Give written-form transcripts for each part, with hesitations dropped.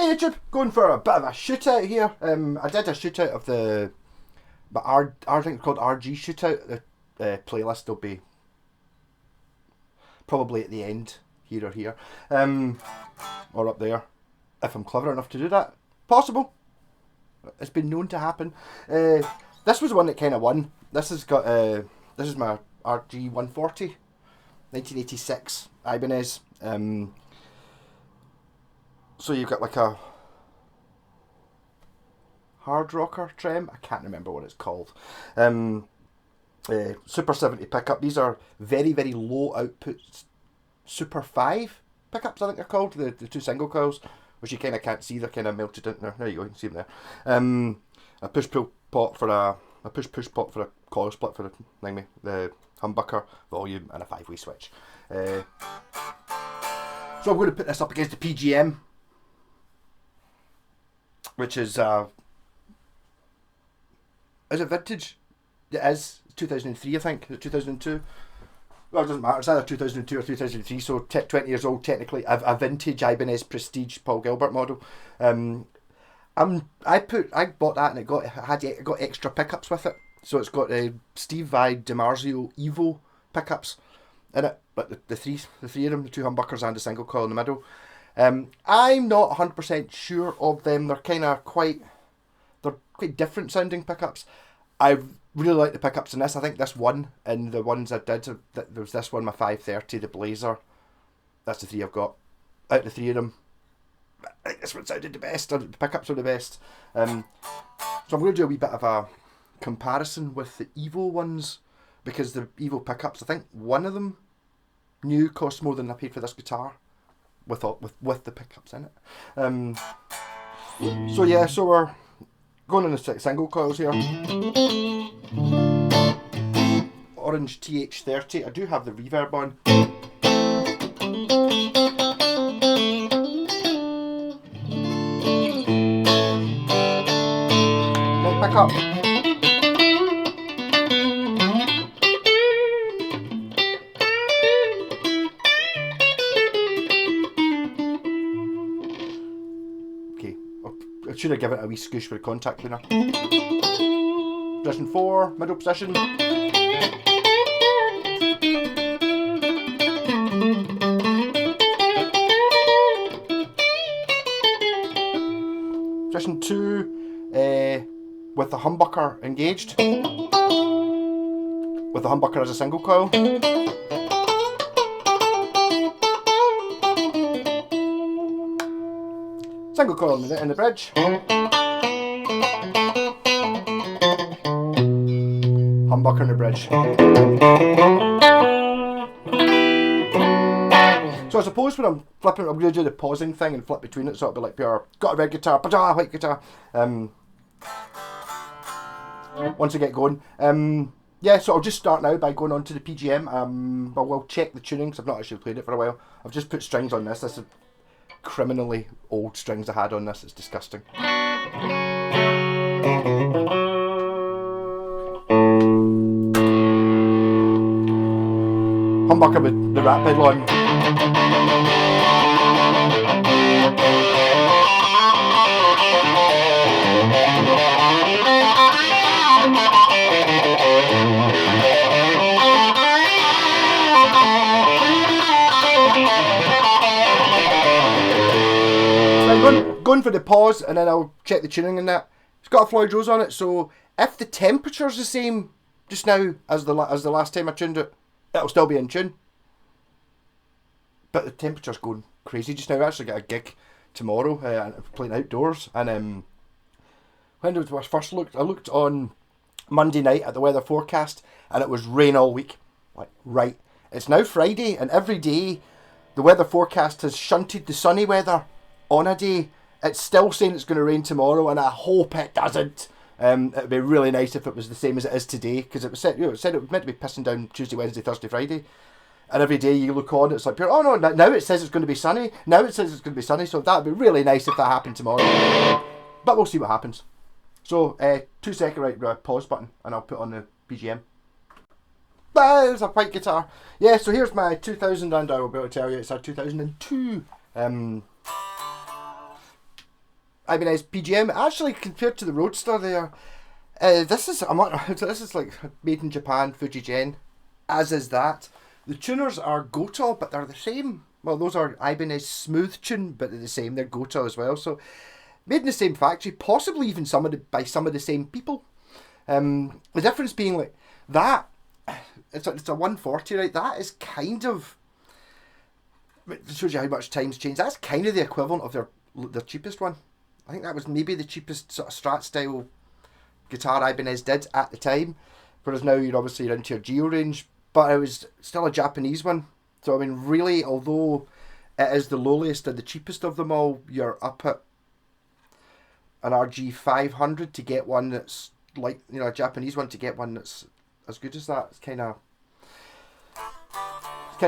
Hey YouTube, going for a bit of a shootout here. I did a shootout of the, I think it's called RG Shootout. The playlist will be probably at the end, here or here, or up there, if I'm clever enough to do that. Possible. It's been known to happen. This was the one that kind of won. This has got this is my RG140, 1986 iBANEZ. So you've got like a hard rocker trem. I can't remember what it's called. Super 70 pickup. These are very, very low output Super 5 pickups, I think they're called. The two single coils, which you kind of can't see. They're kind of melted in there. There you go. You can see them there. A push pull pot for a push pot for a coil split for the humbucker, volume, and a 5-way switch. So I'm going to put this up against the PGM, which is it vintage? It is 2003, I think. Is it 2002? Well, it doesn't matter. It's either 2002 or 2003. So 20 years old technically. A vintage iBANEZ Prestige Paul Gilbert model. I bought that and it got extra pickups with it. So it's got Steve Vai dimarzio Evo pickups in it, but the three of them, the two humbuckers and a single coil in the middle. I'm not 100% sure of them. They're quite different sounding pickups. I really like the pickups in this. I think this one and the ones I did, there was this one, my 530, the Blazer. That's the three I've got. Out of the three of them, I think this one sounded the best. The pickups are the best. So I'm going to do a wee bit of a comparison with the Evo ones, because the Evo pickups, I think one of them new cost more than I paid for this guitar with the pickups in it. So yeah, so we're going on the single coils here. Orange TH30. I do have the reverb on. Then pick up. I should have given it a wee scoosh with a contact cleaner. Position 4, middle position. Position 2, with the humbucker engaged. With the humbucker as a single coil. Single coil in the bridge. Humbucker in the bridge. So I suppose when I'm flipping, I'm going to do the pausing thing and flip between it, so it'll be like pure, got a red guitar, white guitar. Once I get going. Yeah, so I'll just start now by going on to the PGM. But we'll check the tuning, because I've not actually played it for a while. I've just put strings on this. This is criminally old strings I had on this. It's disgusting. Humbucker with the rat pedal on. Going for the pause, and then I'll check the tuning in that. It's got a Floyd Rose on it, so if the temperature's the same just now as the last time I tuned it, it'll still be in tune. But the temperature's going crazy just now. I actually got a gig tomorrow, playing outdoors, and when did I first looked? I looked on Monday night at the weather forecast, and it was rain all week. Like, right, it's now Friday, and every day the weather forecast has shunted the sunny weather on a day. It's still saying it's going to rain tomorrow, and I hope it doesn't. It'd be really nice if it was the same as it is today, because it was said, it said it was meant to be pissing down Tuesday, Wednesday, Thursday, Friday, and every day you look on, it's like, oh no, now it says it's going to be sunny. Now it says it's going to be sunny, so that'd be really nice if that happened tomorrow. But we'll see what happens. So 2 second right pause button, and I'll put on the PGM. There's a white guitar. Yeah, so here's my 2000, and I will be able to tell you it's a 2002. iBANEZ PGM. Actually, compared to the Roadster there, this is like made in Japan, fujigen, as is that. The tuners are Goto, but they're the same. Well, those are iBANEZ smooth tune, but they're the same. They're Goto as well. So made in the same factory, possibly even by some of the same people. The difference being like that, it's a 140, right? That is kind of, it shows you how much time's changed. That's kind of the equivalent of their cheapest one. I think that was maybe the cheapest sort of Strat style guitar iBANEZ did at the time. Whereas now you're obviously into your Geo range, but it was still a Japanese one. So I mean, really, although it is the lowliest and the cheapest of them all, you're up at an RG500 to get one that's like, you know, a Japanese one to get one that's as good as that. It's kind of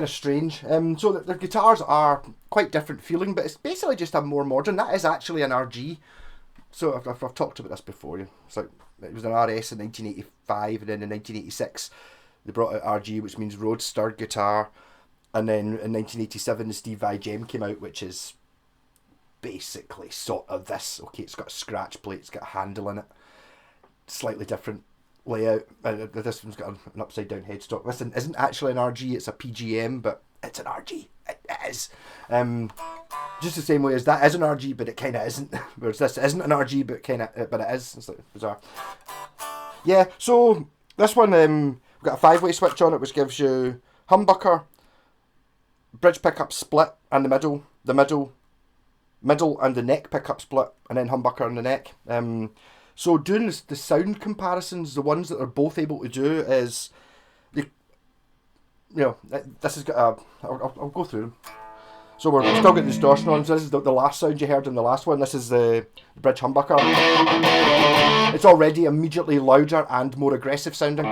strange. So their guitars are quite different feeling, but it's basically just a more modern. That is actually an RG. So I've talked about this before. So it was an RS in 1985, and then in 1986 they brought out RG, which means Roadster guitar. And then in 1987 the Steve Vai Gem came out, which is basically sort of this. Okay, it's got a scratch plate, it's got a handle in it, slightly different layout. This one's got an upside down headstock. This one isn't actually an RG, it's a PGM, but it's an RG. It is. Just the same way as that is an RG, but it kind of isn't. Whereas this isn't an RG, but it is. It's like bizarre. Yeah. So this one, we've got a 5-way switch on it, which gives you humbucker, bridge pickup split, and the middle, and the neck pickup split, and then humbucker and the neck. So doing the sound comparisons, the ones that they're both able to do is, this has got I'll go through them. So we're still getting distortion on. So this is the last sound you heard in the last one. This is the bridge humbucker. It's already immediately louder and more aggressive sounding.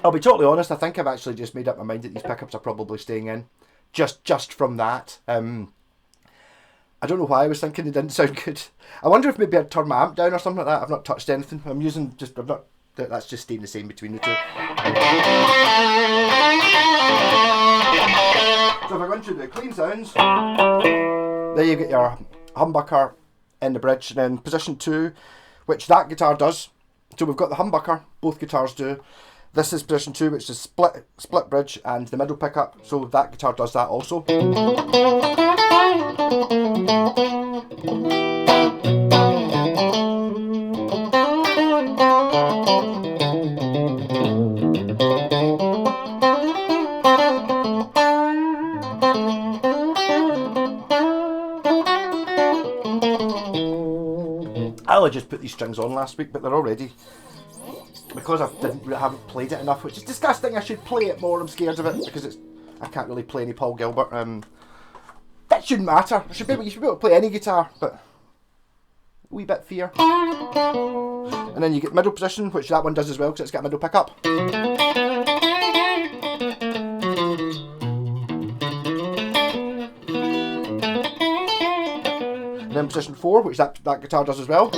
I'll be totally honest, I think I've actually just made up my mind that these pickups are probably staying in. Just from that. I don't know why I was thinking they didn't sound good. I wonder if maybe I'd turn my amp down or something like that. I've not touched anything. That's just staying the same between the two. So if I go into the clean sounds, there you get your humbucker in the bridge, and then position 2, which that guitar does. So we've got the humbucker, both guitars do. This is position 2, which is split bridge and the middle pickup. So that guitar does that also. I only just put these strings on last week, but they're already, because I haven't played it enough, which is disgusting. I should play it more. I'm scared of it because I can't really play any Paul Gilbert. That shouldn't matter. You should be able to play any guitar, but a wee bit fear. And then you get middle position, which that one does as well because it's got a middle pickup. And then position 4, which that guitar does as well.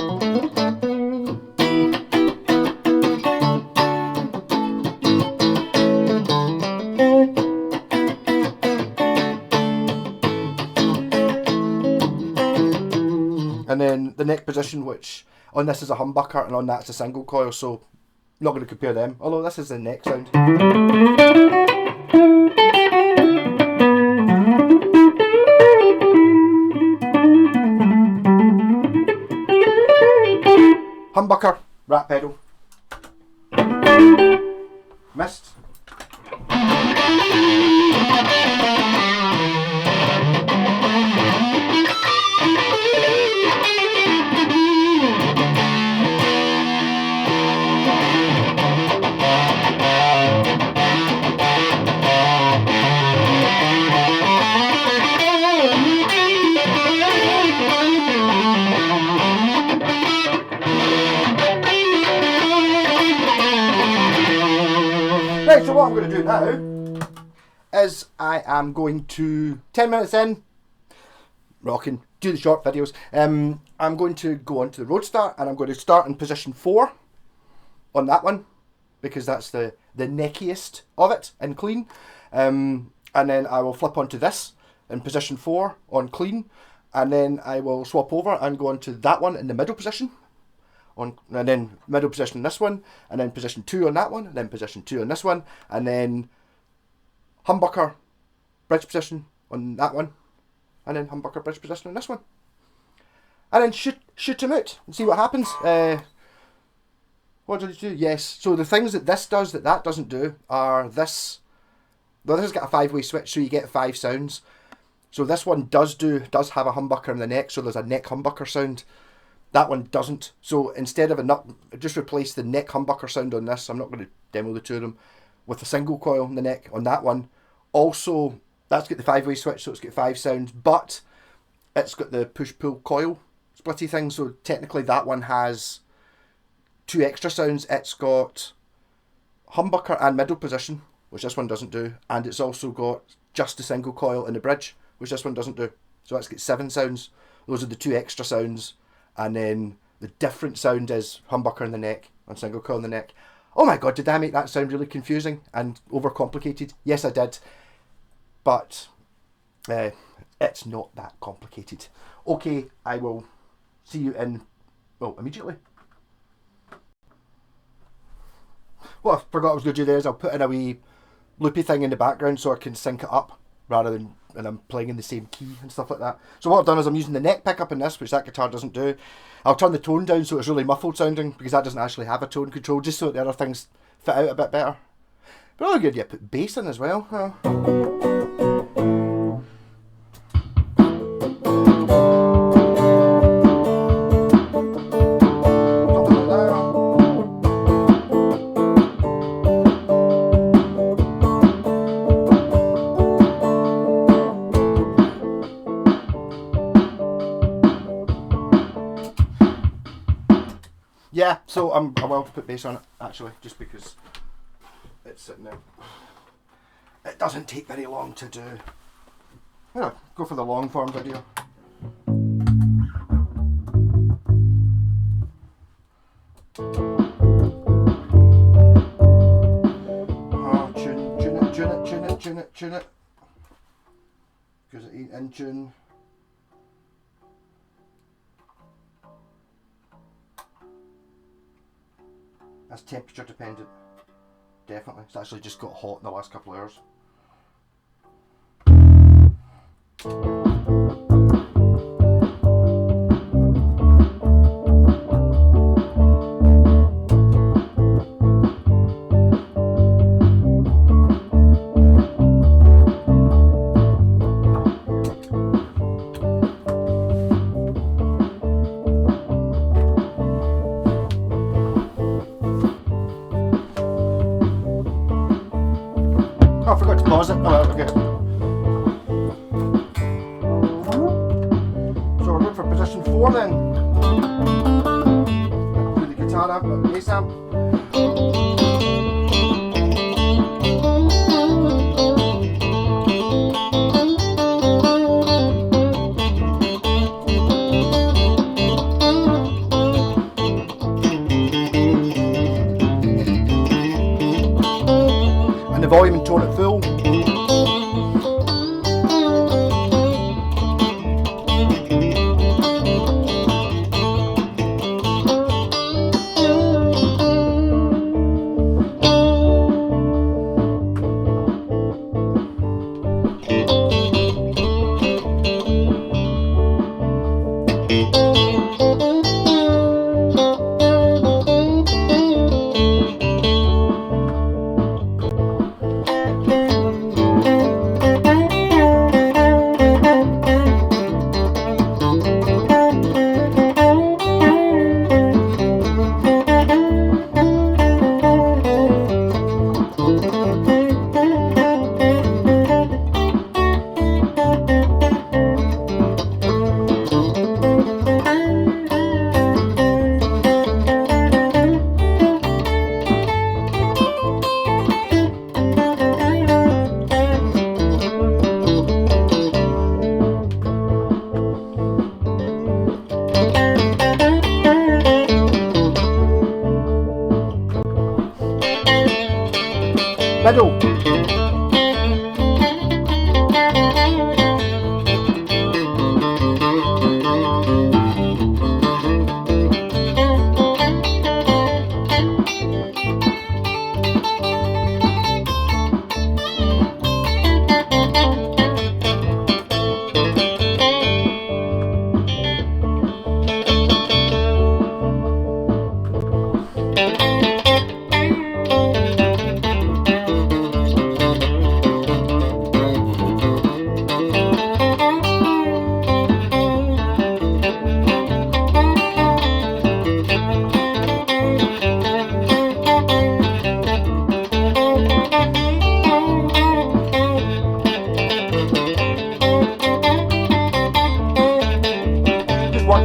And then the neck position, which on this is a humbucker and on that's a single coil, so I'm not going to compare them, although this is the neck sound. Humbucker, rat pedal. Missed. Right, so what I'm going to do now is I am going to, 10 minutes in, rocking, do the short videos. I'm going to go on to the road start, and I'm going to start in position 4 on that one, because that's the neckiest of it in clean. And then I will flip onto this in position 4 on clean, and then I will swap over and go on to that one in the middle position. And then middle position on this one, and then position 2 on that one, and then position 2 on this one, and then humbucker bridge position on that one, and then humbucker bridge position on this one, and then shoot him out and see what happens. What did it do? Yes, so the things that this does that doesn't do are this. Well, this has got a 5-way switch, so you get 5 sounds. So this one does have a humbucker in the neck, so there's a neck humbucker sound. That one doesn't. So instead of just replace the neck humbucker sound on this. I'm not going to demo the two of them, with a single coil in the neck on that one. Also, that's got the 5-way switch, so it's got 5 sounds, but it's got the push-pull coil splitty thing. So technically that one has 2 extra sounds. It's got humbucker and middle position, which this one doesn't do, and it's also got just a single coil in the bridge, which this one doesn't do. So that's got 7 sounds. Those are the 2 extra sounds. And then the different sound is humbucker in the neck and single coil in the neck. Oh my god, did I make that sound really confusing and overcomplicated? Yes, I did. But it's not that complicated. Okay, I will see you immediately. What I forgot I was going to do there is I'll put in a wee loopy thing in the background so I can sync it up, rather than when I'm playing in the same key and stuff like that. So what I've done is I'm using the neck pickup in this, which that guitar doesn't do. I'll turn the tone down so it's really muffled sounding, because that doesn't actually have a tone control, just so that the other things fit out a bit better. But really good, yeah, put bass in as well. Yeah, so I will put bass on it, actually, just because it's sitting there. It doesn't take very long to do. Yeah, go for the long form video. Tune it. Because it ain't in tune. That's temperature dependent. Definitely. It's actually just got hot in the last couple of hours. Oh, I forgot to pause it. Oh, well, okay. So we're good for position 4 then. Do the guitar amp, the bass amp. And the volume and tone it full.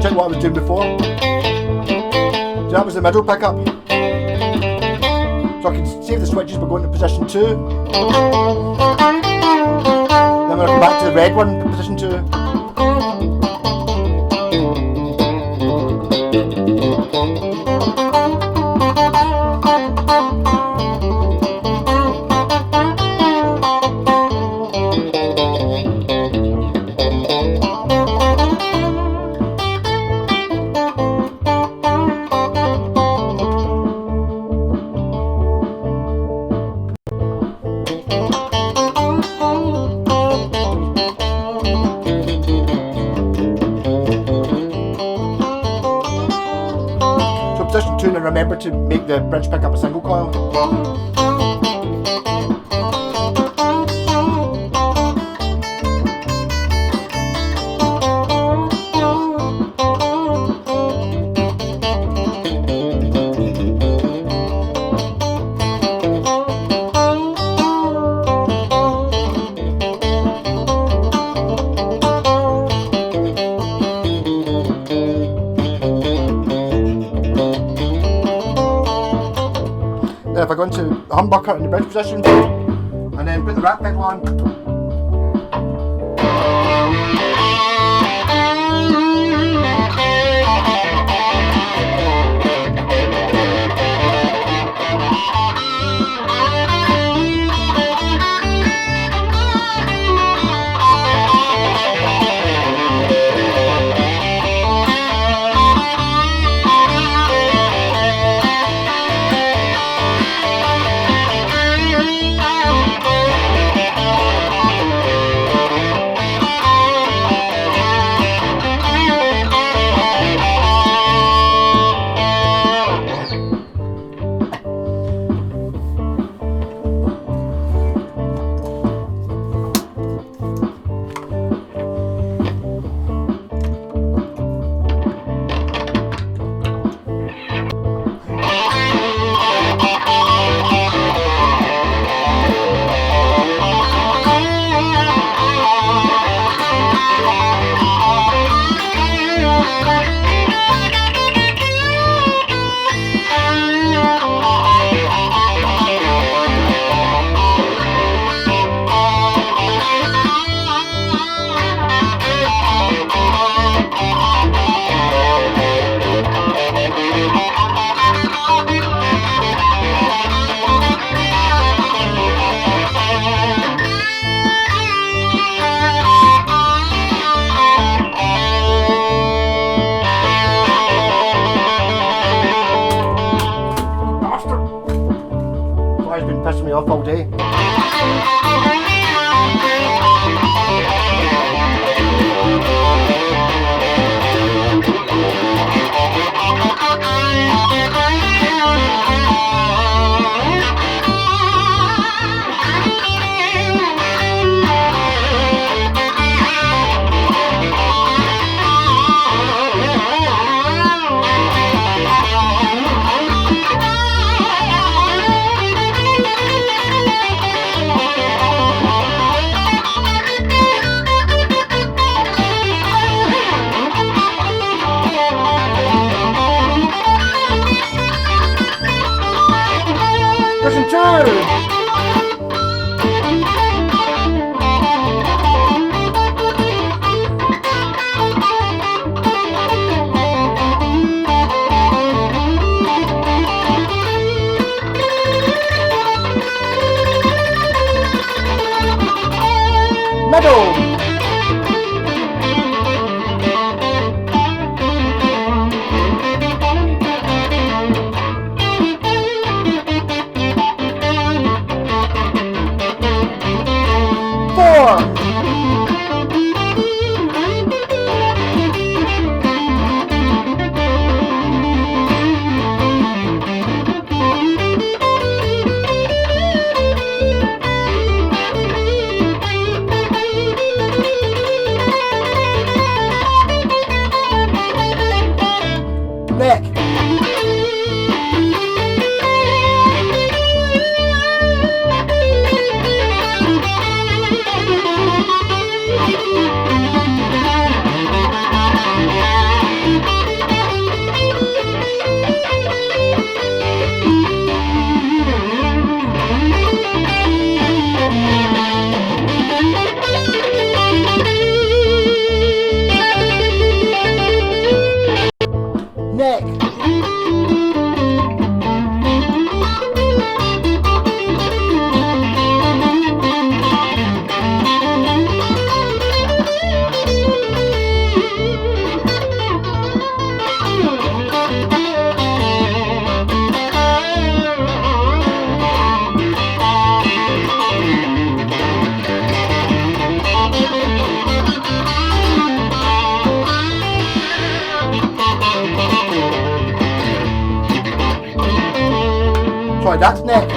switch out what I was doing before. So that was the middle pickup. So I can save the switches by going to position 2. Then when I come back to the red one, position 2. Position 2, and remember to make the bridge pick up a single coil. Then if I go into the humbucker in the bridge position, and then put the rat pedal on. Sorry, that's neck.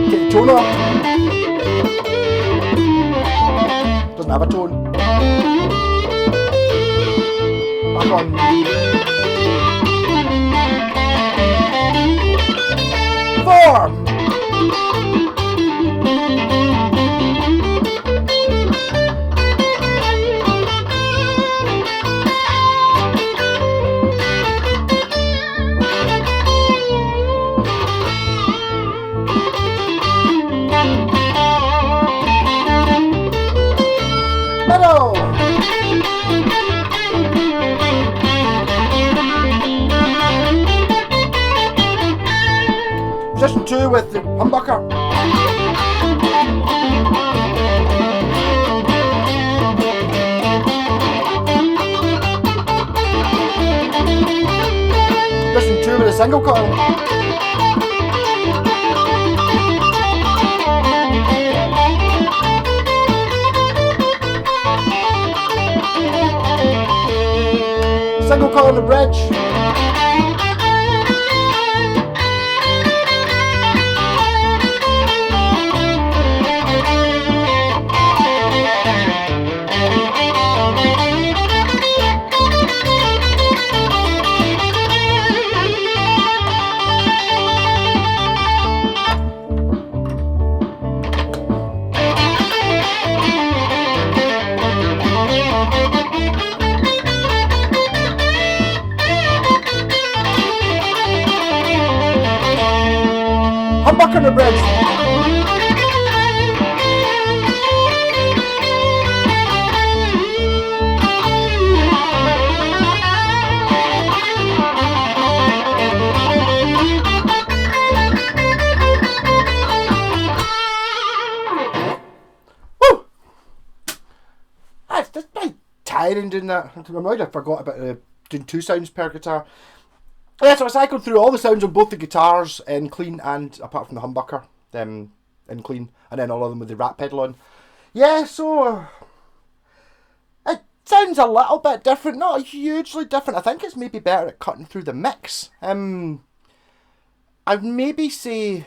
Get the tone up. Doesn't have a tone. Back on. Four. Middle. Position 2 with the humbucker. Position 2 with a single coil. Single coil on the bridge. Humbucker on the bridge. Woo! That's pretty tiring doing that. I'm annoyed I forgot about doing 2 sounds per guitar. Yeah, so I cycled through all the sounds on both the guitars in clean and, apart from the humbucker, in clean, and then all of them with the rat pedal on. Yeah, so it sounds a little bit different, not hugely different. I think it's maybe better at cutting through the mix. I'd maybe say,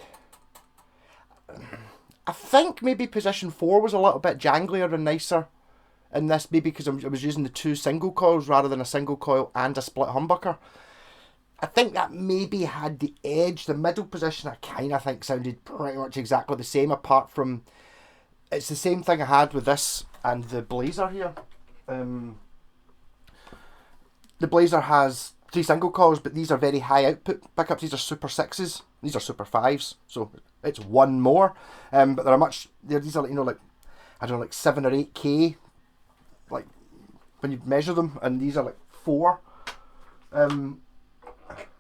I think maybe position 4 was a little bit janglier and nicer in this, maybe because I was using the 2 single coils rather than a single coil and a split humbucker. I think that maybe had the edge. The middle position I kind of think sounded pretty much exactly the same, apart from it's the same thing I had with this and the Blazer here. The Blazer has 3 single coils, but these are very high output pickups. These are Super 6s. These are Super 5s, so it's 1 more. But these are, you know, like, I don't know, like 7 or 8K, like when you measure them, and these are like 4.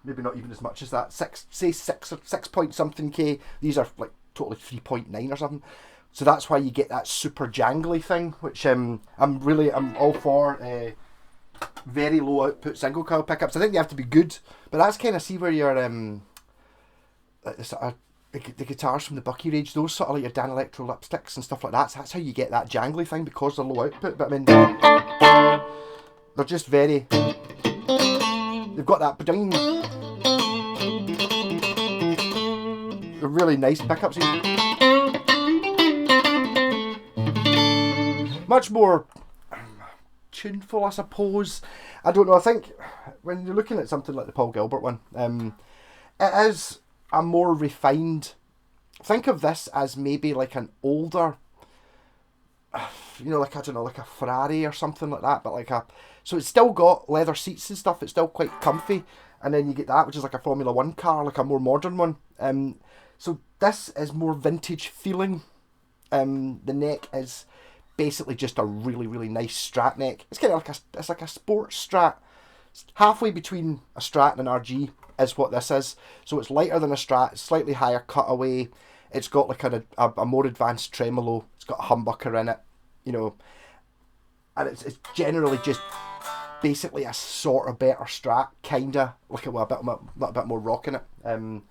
Maybe not even as much as that. 6 point something K. These are like totally 3.9 or something. So that's why you get that super jangly thing, which I'm all for. Very low output single coil pickups. I think they have to be good, but that's kind of see where your the guitars from the Bucky range, those sort of like your Dan Electro lipsticks and stuff like that. So that's how you get that jangly thing, because they're low output. But I mean, they're just very. They've got that ding. They're really nice pickups. Much more tuneful, I suppose. I don't know. I think when you're looking at something like the Paul Gilbert one, it is a more refined. Think of this as maybe like an older, you know, like, I don't know, like a Ferrari or something like that, but like a. So it's still got leather seats and stuff. It's still quite comfy. And then you get that, which is like a Formula 1 car, like a more modern one. So this is more vintage feeling. The neck is basically just a really, really nice Strat neck. It's kind of like a sports Strat. It's halfway between a Strat and an RG is what this is. So it's lighter than a Strat, slightly higher cutaway. It's got like a more advanced tremolo. It's got a humbucker in it, you know. And it's generally just basically a sort of better Strat, kinda like a bit more rock in it. And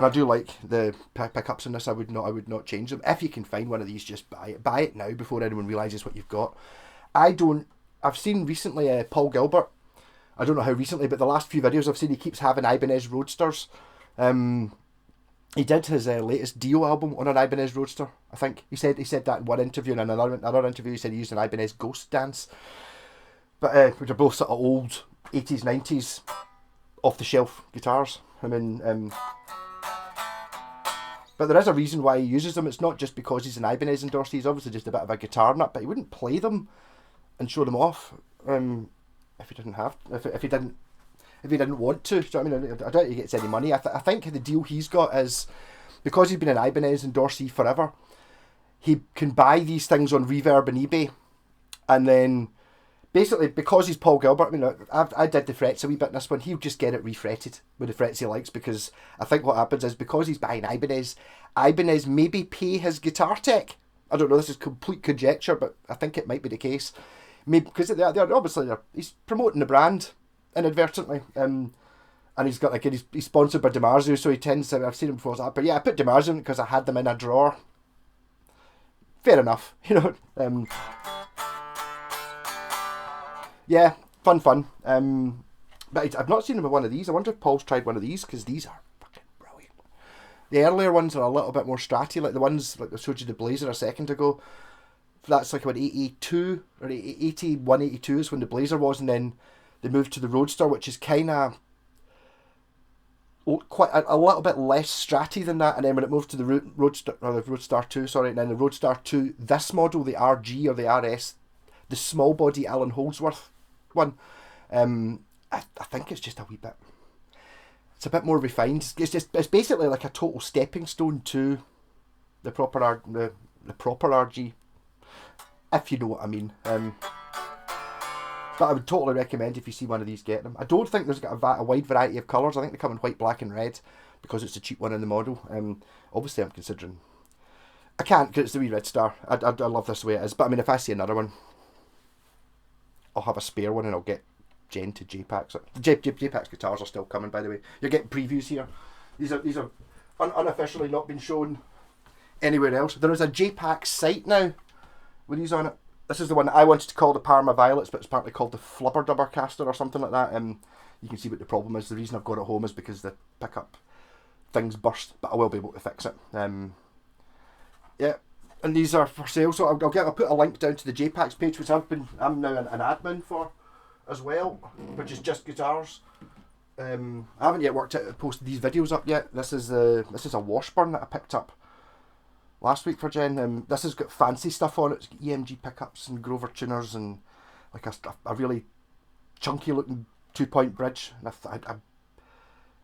I do like the pickups in this. I would not change them. If you can find one of these, just buy it now before anyone realises what you've got. I've seen recently Paul Gilbert. I don't know how recently, but the last few videos I've seen, he keeps having iBANEZ Roadsters. He did his latest Dio album on an iBANEZ Roadster, I think. He said that in one interview, and in another interview he said he used an iBANEZ Ghost Dance. But which are both sort of old 80s, 90s off-the-shelf guitars. I mean, but there is a reason why he uses them. It's not just because he's an iBANEZ endorsee. He's obviously just a bit of a guitar nut, but he wouldn't play them and show them off if he didn't have, if he didn't want to. Do you know what I mean? I doubt he gets any money. I think the deal he's got is, because he's been an iBANEZ endorsee forever, he can buy these things on Reverb and eBay, and then basically, because he's Paul Gilbert, I mean, I did the frets a wee bit in this one, he'll just get it refretted with the frets he likes, because I think what happens is, because he's buying iBANEZ maybe pay his guitar tech. I don't know, this is complete conjecture, but I think it might be the case. Maybe because they're obviously he's promoting the brand inadvertently, and he's got like he's sponsored by dimarzio, so he tends to, I've seen him before, but yeah, I put dimarzio in because I had them in a drawer. Fair enough, you know. Yeah, fun. But I've not seen him with one of these. I wonder if Paul's tried one of these, because these are fucking brilliant. The earlier ones are a little bit more stratty, like the ones like I showed you the Blazer a second ago. That's like about 82 or 81, 82 is when the Blazer was, and then they moved to the Roadster, which is kind of quite a little bit less stratty than that. And then when it moved to the Roadstar 2, sorry, and then the Roadstar 2, this model, the RG or the RS, the small body Alan Holdsworth one, I think it's just a wee bit, it's a bit more refined. It's basically like a total stepping stone to the proper RG, if you know what I mean. But I would totally recommend, if you see one of these, get them. I don't think there's got a wide variety of colours. I think they come in white, black and red, because it's a cheap one in the model. Obviously I'm considering, I can't, because it's the wee Red Star. I love this the way it is, but I mean, if I see another one, I'll have a spare one and I'll get Jen to JPAX. JPAX guitars are still coming, by the way. You're getting previews here. These are unofficially not been shown anywhere else. There is a JPAX site now with these on it. This is the one that I wanted to call the Parma Violets, but it's apparently called the Flubberdubbercaster or something like that. You can see what the problem is. The reason I've got it home is because the pickup things burst, but I will be able to fix it. Yeah, and these are for sale. So I'll put a link down to the JPAX page, which I'm now an admin for as well, which is just guitars. I haven't yet worked out how to post these videos up yet. This is a Washburn that I picked up last week for Jen. This has got fancy stuff on it. It's got EMG pickups and Grover tuners and like a really chunky looking 2-point bridge. And I'd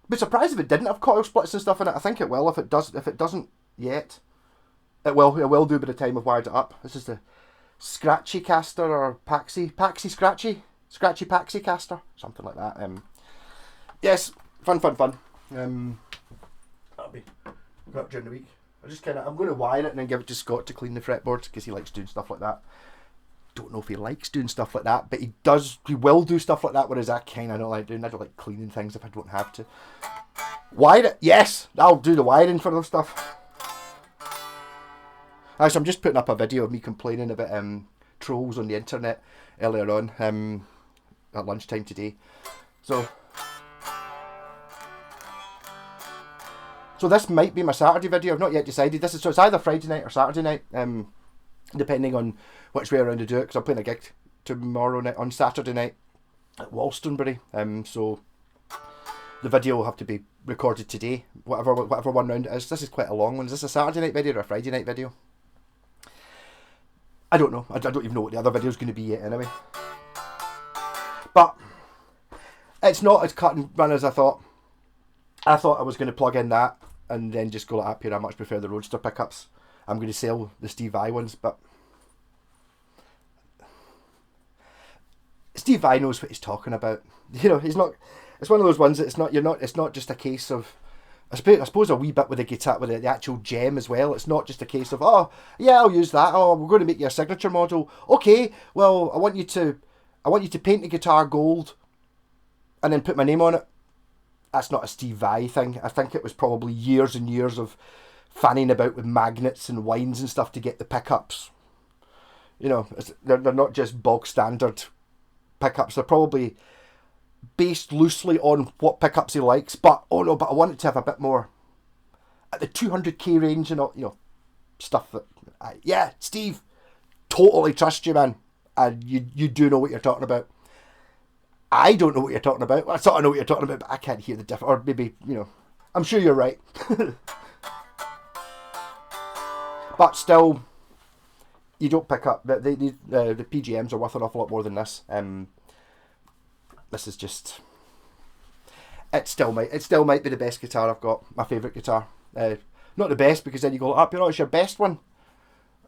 be surprised if it didn't have coil splits and stuff in it. I think it will. If it doesn't yet, it will do by the time I've wired it up. This is the Scratchy Caster, or Paxi Scratchy Paxi Caster, something like that. Yes, fun. That'll be got up during the week. I'm going to wire it and then give it to Scott to clean the fretboards, because he likes doing stuff like that. Don't know if he likes doing stuff like that, but he will do stuff like that, whereas I kind of don't like doing. I don't like cleaning things if I don't have to. Wire it, yes, I'll do the wiring for those stuff. Actually, I'm just putting up a video of me complaining about trolls on the internet earlier on at lunchtime today. So this might be my Saturday video. I've not yet decided. So it's either Friday night or Saturday night, depending on which way around to do it, because I'm playing a gig tomorrow night, on Saturday night at Wolstonbury. So the video will have to be recorded today, whatever one round it is. This is quite a long one. Is this a Saturday night video or a Friday night video? I don't know. I don't even know what the other video is going to be yet anyway. But it's not as cut and run as I thought. I thought I was going to plug in that and then just go like up here. I much prefer the Roadster pickups. I'm going to sell the Steve Vai ones, but Steve Vai knows what he's talking about. You know, he's not. It's one of those ones that it's not just a case of. I suppose a wee bit with the guitar, with the actual gem as well. It's not just a case of, oh yeah, I'll use that. Oh, we're going to make you a signature model. Okay, well I want you to paint the guitar gold, and then put my name on it. That's not a Steve Vai thing. I think it was probably years and years of fanning about with magnets and wines and stuff to get the pickups, You know, they're not just bog standard pickups. They're probably based loosely on what pickups he likes. But oh no, but I want it to have a bit more at the 200k range and all, you know, stuff that. Yeah, Steve, totally trust you, man, and you do know what you're talking about. I don't know what you're talking about. I sort of know what you're talking about, but I can't hear the difference. Or maybe, you know, I'm sure you're right. But still, you don't pick up. The PGMs are worth an awful lot more than this. This is just. It still might be the best guitar I've got. My favourite guitar. Not the best, because then you go up. You know, it's your best one.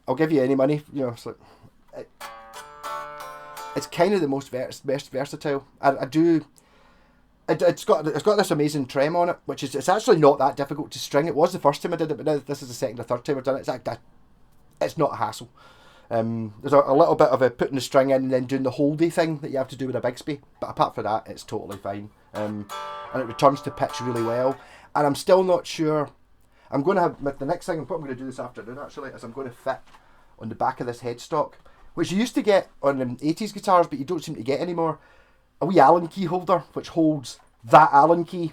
I'll give you any money. You know, it's like. It's kind of the most versatile. It's got this amazing trem on it, which is, it's actually not that difficult to string. It was the first time I did it, but now this is the second or third time I've done it. It's not a hassle. There's a little bit of a putting the string in and then doing the holdy thing that you have to do with a Bigsby, but apart from that, it's totally fine. And it returns to pitch really well. And I'm still not sure. I'm going to have the next thing. What I'm going to do this afternoon actually is I'm going to fit on the back of this headstock, which you used to get on 80s guitars, but you don't seem to get anymore, a wee Allen key holder, which holds that Allen key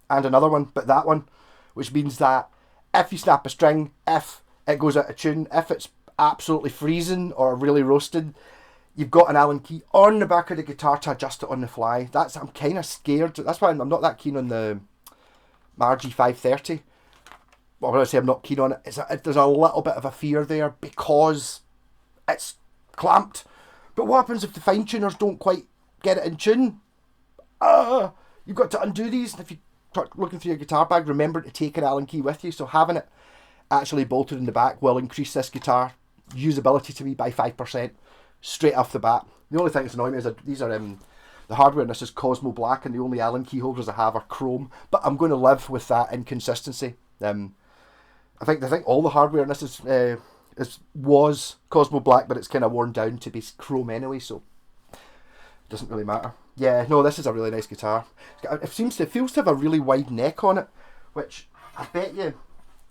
and another one, but that one, which means that if you snap a string, if it goes out of tune, if it's absolutely freezing or really roasted, you've got an Allen key on the back of the guitar to adjust it on the fly. I'm kind of scared. That's why I'm not that keen on the RG530. Well, when I say I'm not keen on it, there's a little bit of a fear there because it's clamped. But what happens if the fine tuners don't quite get it in tune? You've got to undo these. And if you start looking through your guitar bag, remember to take an Allen key with you. So having it actually bolted in the back will increase this guitar usability to me by 5% straight off the bat. The only thing that's annoying me is that these are the hardware, and this is Cosmo Black, and the only Allen key holders I have are chrome. But I'm going to live with that inconsistency. I think all the hardware in this was Cosmo Black, but it's kind of worn down to be chrome anyway, so it doesn't really matter. Yeah, no, this is a really nice guitar. It feels to have a really wide neck on it, which I bet you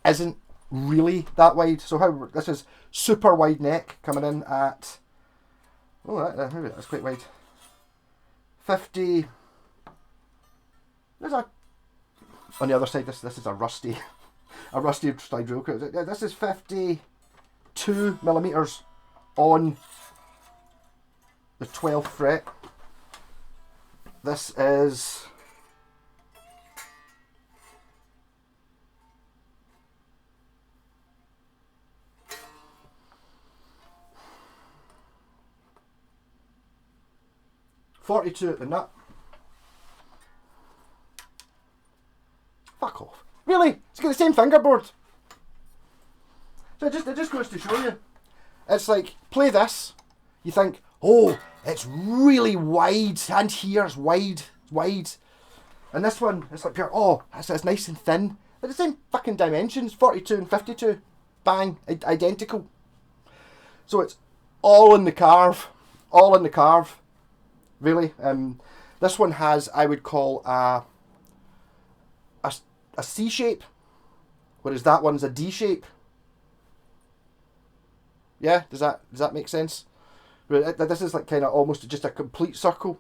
isn't really that wide. So this is super wide neck coming in at, that's quite wide. 50. On the other side, this is a rusty slide reel. This is 52 millimeters on the 12th fret. This is 42 at the nut. Fuck off. Really? It's got the same fingerboard. So it just goes to show you. It's like, play this. You think, oh, it's really wide. And here's wide. And this one, it's like, oh, it's nice and thin. They're the same fucking dimensions, 42 and 52. Bang, identical. So it's all in the carve. Really. This one has, I would call, a C shape, whereas that one's a D shape. Yeah, does that make sense? This is like kind of almost just a complete circle,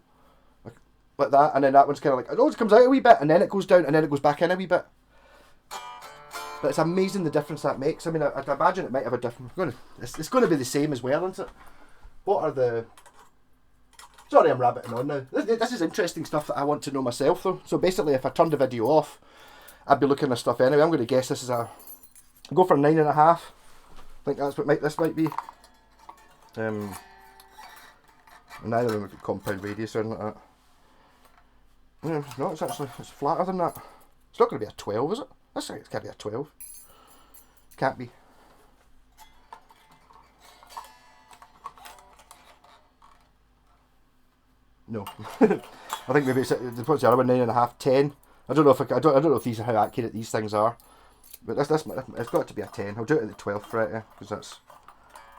like that, and then that one's kind of like, it always comes out a wee bit, and then it goes down, and then it goes back in a wee bit. But it's amazing the difference that makes. I mean, I'd imagine it might have a different. It's going to be the same as well, isn't it? What are the? Sorry, I'm rabbiting on now. This is interesting stuff that I want to know myself, though. So basically, if I turned the video off, I'd be looking at stuff anyway. I'm going to guess this is I'll go for 9.5. I think that's what this might be. Neither of them have got compound radius or anything like that. No, it's flatter than that. It's not going to be a 12, is it? It can't be a 12. Can't be. No. I think maybe what's the other one, 9.5, 10. I don't know if these are how accurate these things are, but this it's got to be a 10. I'll do it at the 12th fret, yeah, because that's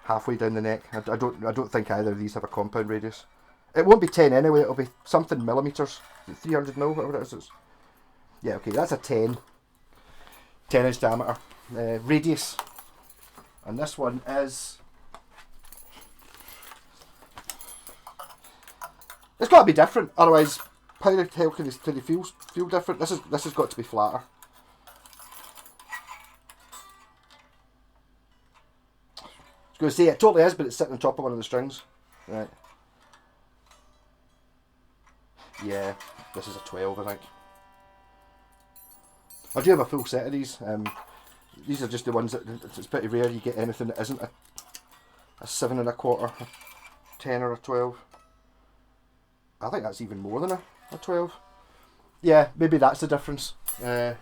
halfway down the neck. I don't think either of these have a compound radius. It won't be 10 anyway. It'll be something millimeters, 300 mil, whatever it is. Yeah, okay, that's a 10. 10 inch diameter radius, and this one is It's got to be different, otherwise how the hell can they feel different? This has got to be flatter. I was going to say it totally is, but it's sitting on top of one of the strings. Right. Yeah, this is a 12, I think. I do have a full set of these. These are just the ones that it's pretty rare you get anything that isn't a 7 1/4, a 10 or a 12. I think that's even more than a 12. Yeah, maybe that's the difference. Again,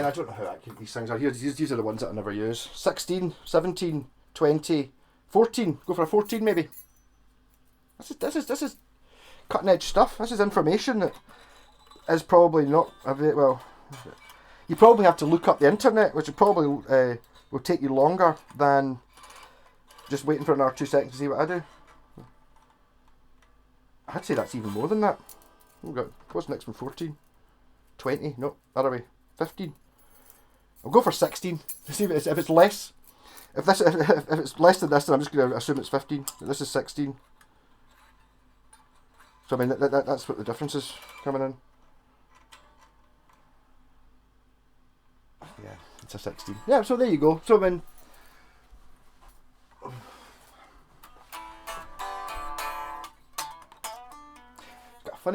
I don't know how accurate these things are. These are the ones that I never use. 16, 17, 20, 14. Go for a 14 maybe. This is cutting edge stuff. This is information that is probably not well. You probably have to look up the internet, which will probably will take you longer than just waiting for another 2 seconds to see what I do. I'd say that's even more than that. What's next one? 14? 20? No, other way. 15. I'll go for 16. To see if it's less. If it's less than this, then I'm just going to assume it's 15. This is 16. So I mean that's what the difference is coming in. Yeah, it's a 16. Yeah, so there you go. So I mean,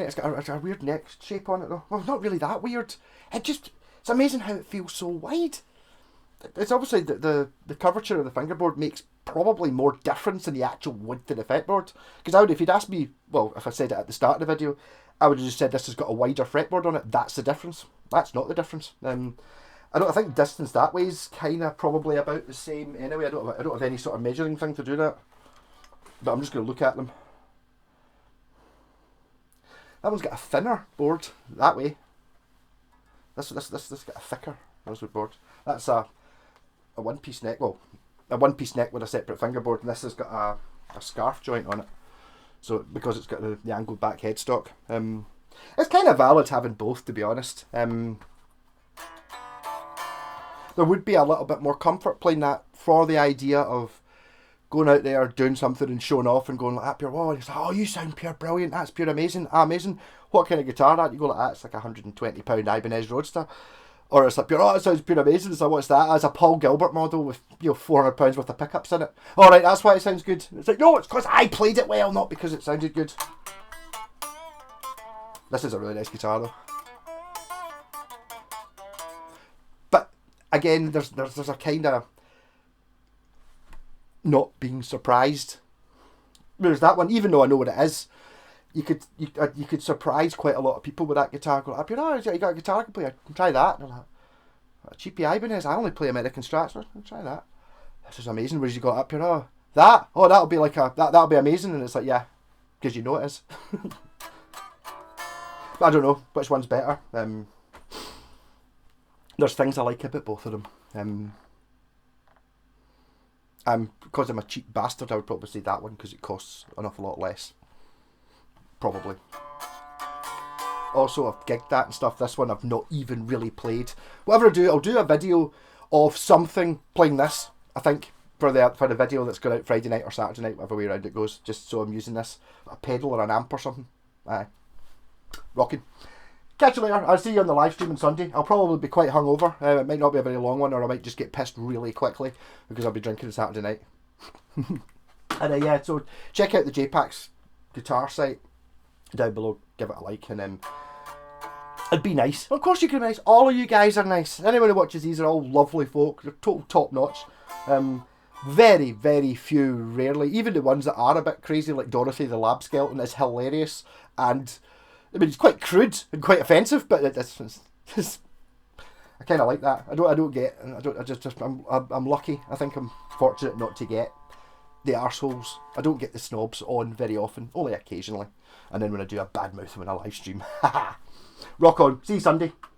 it's got a weird neck shape on it though. Well, not really that weird. It's amazing how it feels so wide. It's obviously the curvature of the fingerboard makes probably more difference than the actual width of the fretboard. Because if you'd asked me, well, if I said it at the start of the video, I would have just said this has got a wider fretboard on it. That's the difference. That's not the difference. I think distance that way is kind of probably about the same anyway. I don't have any sort of measuring thing to do that. But I'm just going to look at them. That one's got a thinner board that way. This got a thicker rosewood board. That's a one-piece neck. Well, a one-piece neck with a separate fingerboard, and this has got a scarf joint on it. So because it's got the angled back headstock, it's kind of valid having both, to be honest. There would be a little bit more comfort playing that for the idea of going out there, doing something and showing off and going like that, pure, oh, and it's like, oh, you sound pure brilliant, that's pure amazing, amazing. What kind of guitar that? You go like that, it's like a £120 iBANEZ Roadster. Or it's like pure, oh, it sounds pure amazing. So what's that? It's a Paul Gilbert model with, you know, £400 worth of pickups in it. Alright, that's why it sounds good. It's like, no, it's because I played it well, not because it sounded good. This is a really nice guitar though. But again, there's a kind of not being surprised. Whereas that one, even though I know what it is, you could surprise quite a lot of people with that guitar. Go up, you got a guitar I can play. I can try that. And they're like, a cheapy iBANEZ. I only play American Strats. I'll try that. This is amazing. Whereas you got up here, that'll be like that'll be amazing. And it's like, yeah, because you know it is. But I don't know which one's better. There's things I like about both of them. Because I'm a cheap bastard, I would probably say that one because it costs an awful lot less. Probably. Also, I've gigged that and stuff. This one I've not even really played. Whatever I do, I'll do a video of something playing this, I think, for the video that's going out Friday night or Saturday night, whatever way around it goes, just so I'm using this. A pedal or an amp or something. Aye. Rocking. Catch you later. I'll see you on the live stream on Sunday. I'll probably be quite hungover. It might not be a very long one, or I might just get pissed really quickly because I'll be drinking Saturday night. And yeah, so check out the JPAX guitar site down below. Give it a like, and it'd be nice. Of course you can be nice. All of you guys are nice. Anyone who watches these are all lovely folk. They're total top notch. Very, very few, rarely. Even the ones that are a bit crazy, like Dorothy the Lab Skeleton, is hilarious. And I mean, it's quite crude and quite offensive, but it's I kind of like that. I'm lucky. I think I'm fortunate not to get the arseholes. I don't get the snobs on very often, only occasionally. And then when I do, a bad mouth when I live stream. Rock on. See you Sunday.